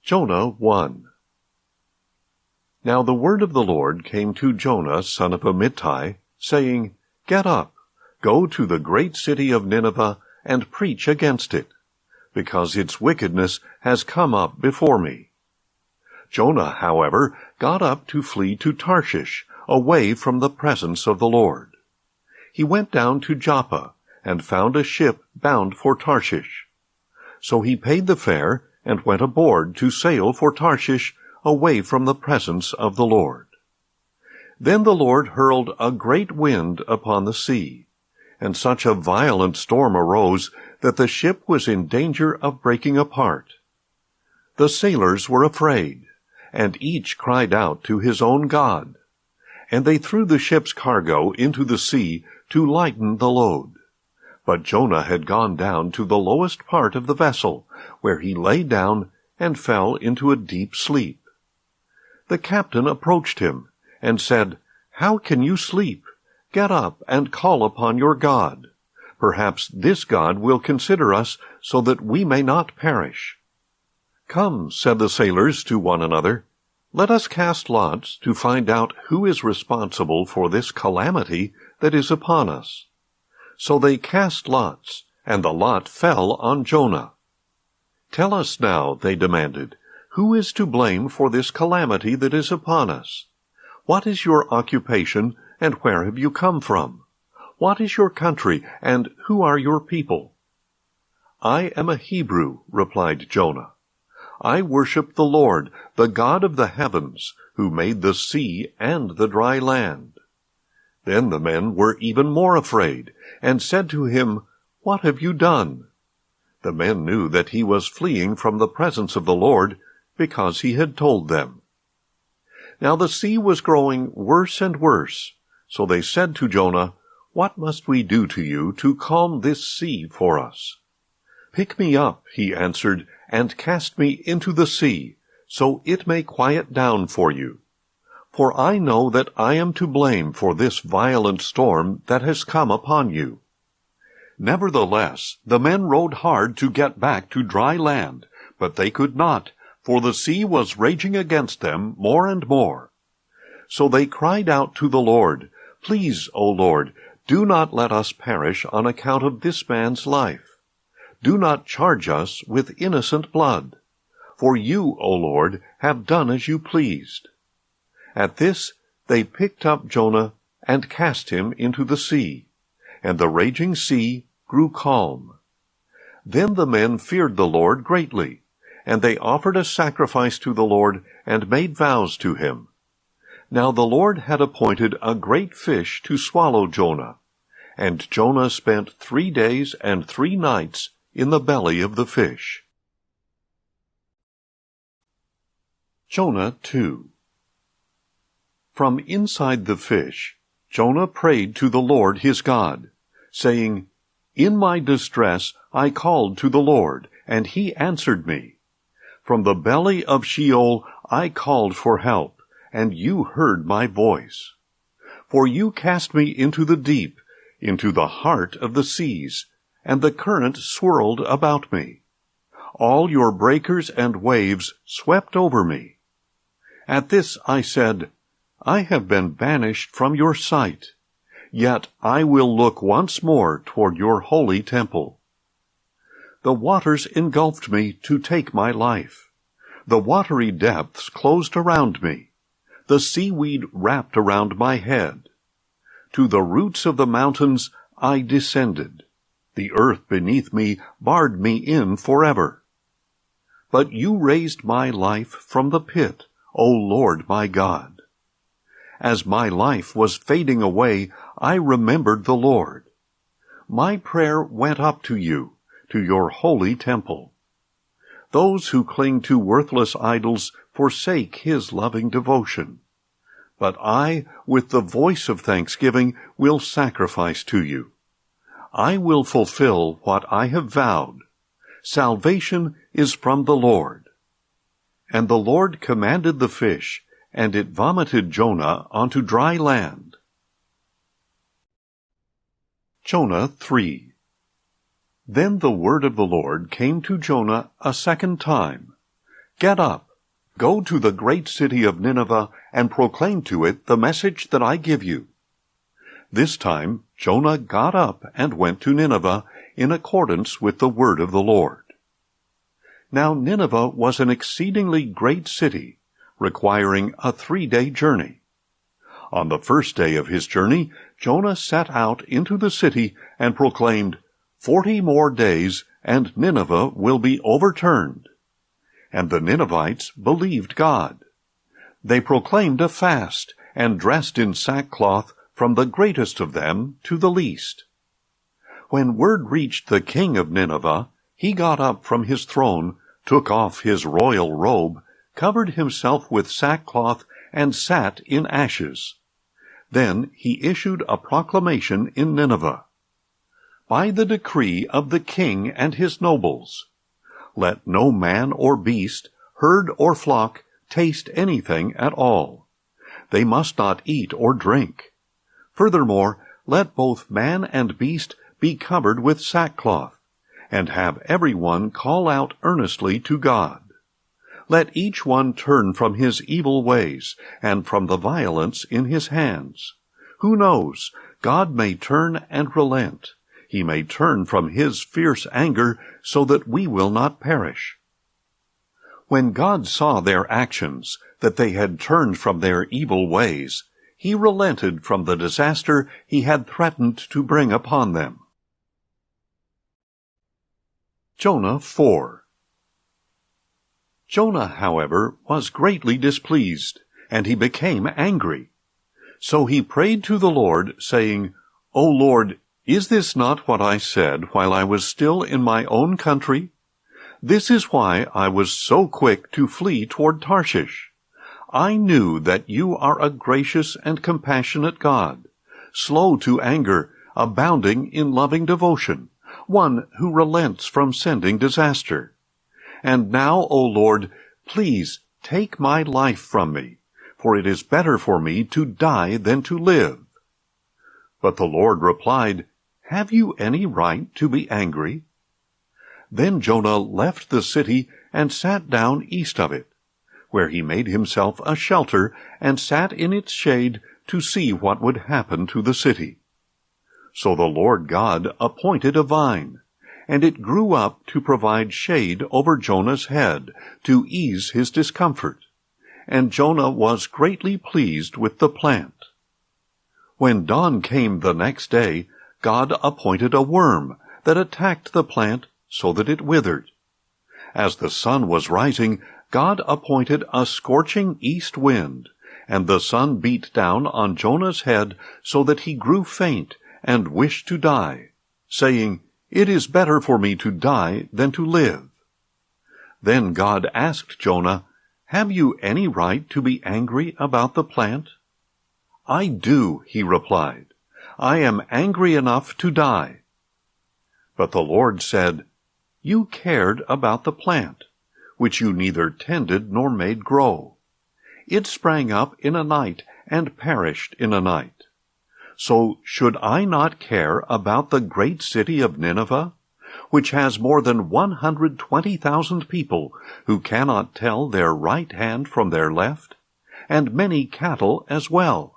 Jonah 1. Now the word of the Lord came to Jonah, son of Amittai, saying, Get up, go to the great city of Nineveh, and preach against it, because its wickedness has come up before me. Jonah, however, got up to flee to Tarshish, away from the presence of the Lord. He went down to Joppa, and found a ship bound for Tarshish. So he paid the fare, and went aboard to sail for Tarshish, away from the presence of the Lord. Then the Lord hurled a great wind upon the sea, and such a violent storm arose that the ship was in danger of breaking apart. The sailors were afraid, and each cried out to his own god, and they threw the ship's cargo into the sea to lighten the load. But Jonah had gone down to the lowest part of the vessel, where he lay down and fell into a deep sleep. The captain approached him, and said, How can you sleep? Get up and call upon your God. Perhaps this God will consider us, so that we may not perish. Come, said the sailors to one another, let us cast lots to find out who is responsible for this calamity that is upon us. So they cast lots, and the lot fell on Jonah. Tell us now, they demanded, who is to blame for this calamity that is upon us? What is your occupation, and where have you come from? What is your country, and who are your people? I am a Hebrew, replied Jonah. I worship the Lord, the God of the heavens, who made the sea and the dry land. Then the men were even more afraid, and said to him, What have you done? The men knew that he was fleeing from the presence of the Lord, because he had told them. Now the sea was growing worse and worse, so they said to Jonah, What must we do to you to calm this sea for us? Pick me up, he answered, and cast me into the sea, so it may quiet down for you. For I know that I am to blame for this violent storm that has come upon you. Nevertheless, the men rowed hard to get back to dry land, but they could not, for the sea was raging against them more and more. So they cried out to the Lord, Please, O Lord, do not let us perish on account of this man's life. Do not charge us with innocent blood. For you, O Lord, have done as you pleased. At this they picked up Jonah and cast him into the sea, and the raging sea grew calm. Then the men feared the Lord greatly, and they offered a sacrifice to the Lord and made vows to him. Now the Lord had appointed a great fish to swallow Jonah, and Jonah spent 3 days and 3 nights in the belly of the fish. Jonah 2. From inside the fish, Jonah prayed to the Lord his God, saying, In my distress I called to the Lord, and he answered me. From the belly of Sheol I called for help, and you heard my voice. For you cast me into the deep, into the heart of the seas, and the current swirled about me. All your breakers and waves swept over me. At this I said, I have been banished from your sight, yet I will look once more toward your holy temple. The waters engulfed me to take my life. The watery depths closed around me. The seaweed wrapped around my head. To the roots of the mountains I descended. The earth beneath me barred me in forever. But you raised my life from the pit, O Lord my God. As my life was fading away, I remembered the Lord. My prayer went up to you, to your holy temple. Those who cling to worthless idols forsake his loving devotion. But I, with the voice of thanksgiving, will sacrifice to you. I will fulfill what I have vowed. Salvation is from the Lord. And the Lord commanded the fish, and it vomited Jonah onto dry land. Jonah 3. Then the word of the Lord came to Jonah a second time. "Get up, go to the great city of Nineveh, and proclaim to it the message that I give you." This time Jonah got up and went to Nineveh in accordance with the word of the Lord. Now Nineveh was an exceedingly great city, requiring a 3-day journey. On the first day of his journey, Jonah set out into the city and proclaimed, 40 more days, and Nineveh will be overturned. And the Ninevites believed God. They proclaimed a fast, and dressed in sackcloth from the greatest of them to the least. When word reached the king of Nineveh, he got up from his throne, took off his royal robe, covered himself with sackcloth, and sat in ashes. Then he issued a proclamation in Nineveh. By the decree of the king and his nobles, let no man or beast, herd or flock, taste anything at all. They must not eat or drink. Furthermore, let both man and beast be covered with sackcloth, and have every one call out earnestly to God. Let each one turn from his evil ways, and from the violence in his hands. Who knows? God may turn and relent. He may turn from his fierce anger, so that we will not perish. When God saw their actions, that they had turned from their evil ways, he relented from the disaster he had threatened to bring upon them. Jonah 4. Jonah, however, was greatly displeased, and he became angry. So he prayed to the Lord, saying, "O Lord, is this not what I said while I was still in my own country? This is why I was so quick to flee toward Tarshish. I knew that you are a gracious and compassionate God, slow to anger, abounding in loving devotion, one who relents from sending disaster. And now, O Lord, please take my life from me, for it is better for me to die than to live." But the Lord replied, "Have you any right to be angry?" Then Jonah left the city and sat down east of it, where he made himself a shelter and sat in its shade to see what would happen to the city. So the Lord God appointed a vine, and it grew up to provide shade over Jonah's head, to ease his discomfort. And Jonah was greatly pleased with the plant. When dawn came the next day, God appointed a worm that attacked the plant so that it withered. As the sun was rising, God appointed a scorching east wind, and the sun beat down on Jonah's head so that he grew faint and wished to die, saying, "It is better for me to die than to live." Then God asked Jonah, "Have you any right to be angry about the plant?" "I do," he replied. "I am angry enough to die." But the Lord said, "You cared about the plant, which you neither tended nor made grow. It sprang up in a night and perished in a night. So should I not care about the great city of Nineveh, which has more than 120,000 people who cannot tell their right hand from their left, and many cattle as well?